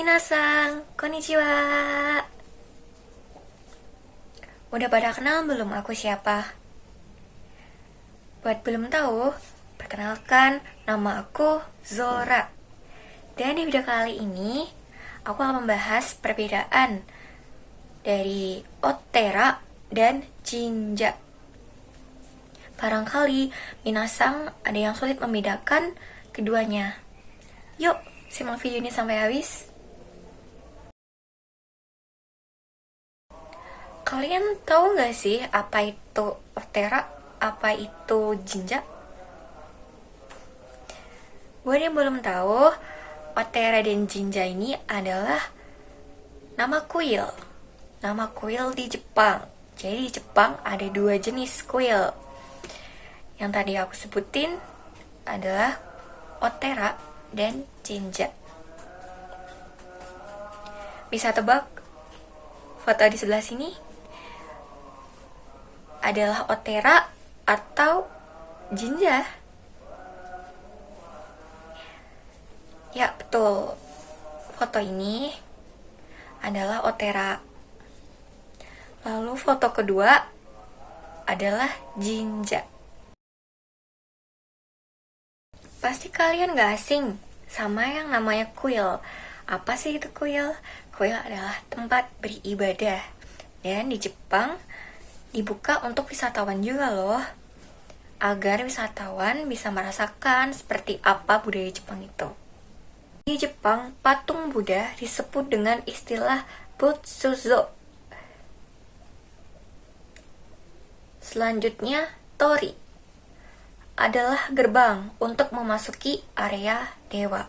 Minasang, konnichiwa. Udah pada kenal belum aku siapa? Buat belum tahu, perkenalkan nama aku Zora. Dan di video kali ini, aku akan membahas perbedaan dari Otera dan Jinja. Barangkali minasang ada yang sulit membedakan keduanya. Yuk, simak video ini sampai habis. Kalian tahu nggak sih apa itu Otera, apa itu Jinja? Buat yang belum tahu, Otera dan Jinja ini adalah nama kuil. Nama kuil di Jepang. Jadi di Jepang ada dua jenis kuil. Yang tadi aku sebutin adalah Otera dan Jinja. Bisa tebak foto di sebelah sini adalah Otera atau Jinja? Ya, betul. Foto ini adalah Otera. Lalu foto kedua adalah Jinja. Pasti kalian gak asing sama yang namanya kuil. Apa sih itu kuil? Kuil adalah tempat beribadah. Dan di Jepang dibuka untuk wisatawan juga loh. Agar wisatawan bisa merasakan seperti apa budaya Jepang itu. Di Jepang, patung Buddha disebut dengan istilah Butsuzo. Selanjutnya, Tori adalah gerbang untuk memasuki area dewa.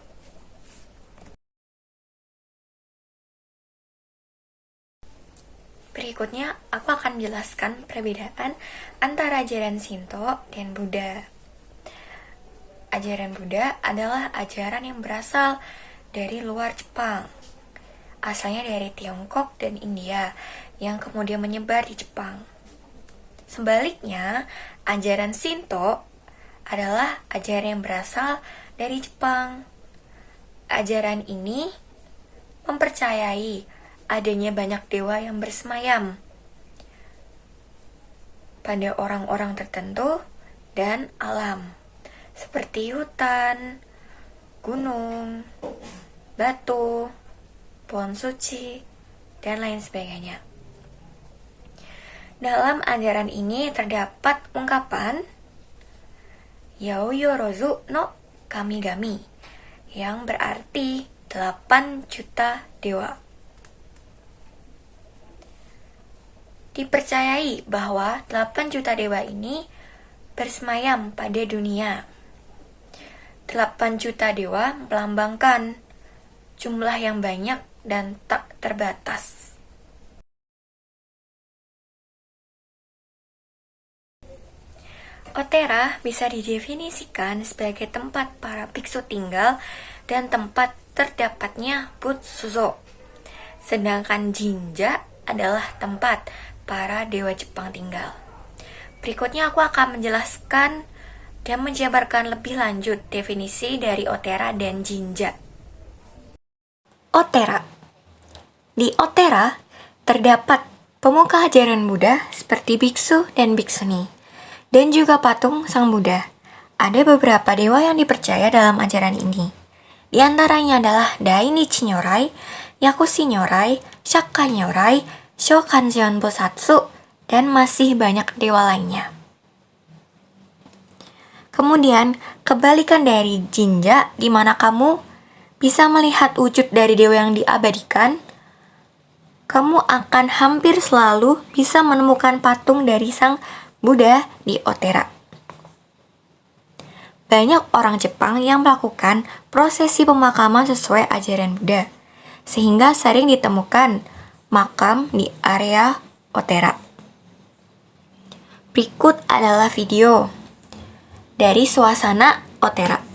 Berikutnya, aku akan menjelaskan perbedaan antara ajaran Shinto dan Buddha. Ajaran Buddha adalah ajaran yang berasal dari luar Jepang. Asalnya dari Tiongkok dan India, yang kemudian menyebar di Jepang. Sebaliknya, ajaran Shinto adalah ajaran yang berasal dari Jepang. Ajaran ini mempercayai adanya banyak dewa yang bersemayam pada orang-orang tertentu dan alam, seperti hutan, gunung, batu, pohon suci, dan lain sebagainya. Dalam ajaran ini terdapat ungkapan Yaoyorozu no Kamigami yang berarti 8 juta dewa. Dipercayai bahwa 8 juta dewa ini bersemayam pada dunia. 8 juta dewa melambangkan jumlah yang banyak dan tak terbatas. Otera bisa didefinisikan sebagai tempat para biksu tinggal dan tempat terdapatnya Butsuzo. Sedangkan Jinja adalah tempat para dewa Jepang tinggal. Berikutnya aku akan menjelaskan dan menjabarkan lebih lanjut definisi dari Otera dan Jinja. Otera. Di Otera terdapat pemuka ajaran Buddha seperti biksu dan biksuni, dan juga patung Sang Buddha. Ada beberapa dewa yang dipercaya dalam ajaran ini. Di antaranya adalah Dainichi Nyorai, Yakushi Nyorai, Shakka Nyorai, Shokanjion Bosatsu, dan masih banyak dewa lainnya. Kemudian, kebalikan dari Jinja, di mana kamu bisa melihat wujud dari dewa yang diabadikan, kamu akan hampir selalu bisa menemukan patung dari Sang Buddha di Otera. Banyak orang Jepang yang melakukan prosesi pemakaman sesuai ajaran Buddha, sehingga sering ditemukan makam di area Otera. Berikut adalah video dari suasana Otera.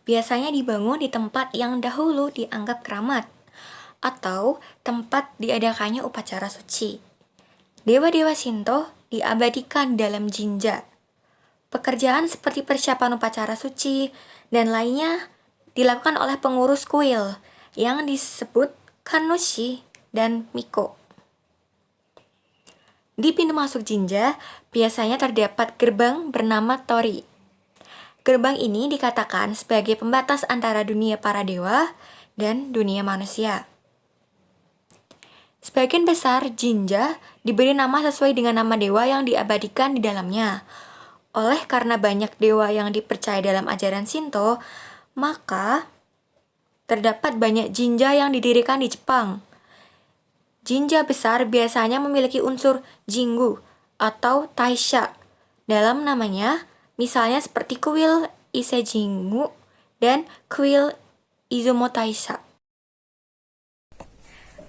biasanya dibangun di tempat yang dahulu dianggap keramat, atau tempat diadakannya upacara suci. Dewa-dewa Shinto diabadikan dalam jinja. Pekerjaan seperti persiapan upacara suci dan lainnya dilakukan oleh pengurus kuil yang disebut kannushi dan miko. Di pintu masuk jinja biasanya terdapat gerbang bernama tori. Gerbang ini dikatakan sebagai pembatas antara dunia para dewa dan dunia manusia. Sebagian besar jinja diberi nama sesuai dengan nama dewa yang diabadikan di dalamnya. Oleh karena banyak dewa yang dipercaya dalam ajaran Shinto, maka terdapat banyak jinja yang didirikan di Jepang. Jinja besar biasanya memiliki unsur jingu atau taisha dalam namanya, misalnya seperti kuil Ise-jingu dan kuil Izumo Taisha.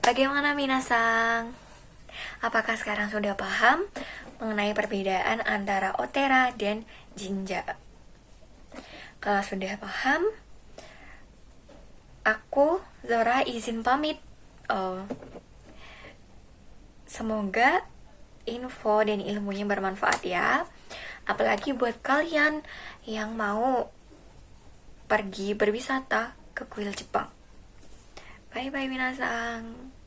Bagaimana minasang? Apakah sekarang sudah paham mengenai perbedaan antara Otera dan Jinja? Kalau sudah paham, aku Zora izin pamit. Semoga info dan ilmunya bermanfaat ya. Apalagi buat kalian yang mau pergi berwisata ke kuil Jepang. Bye bye minasang.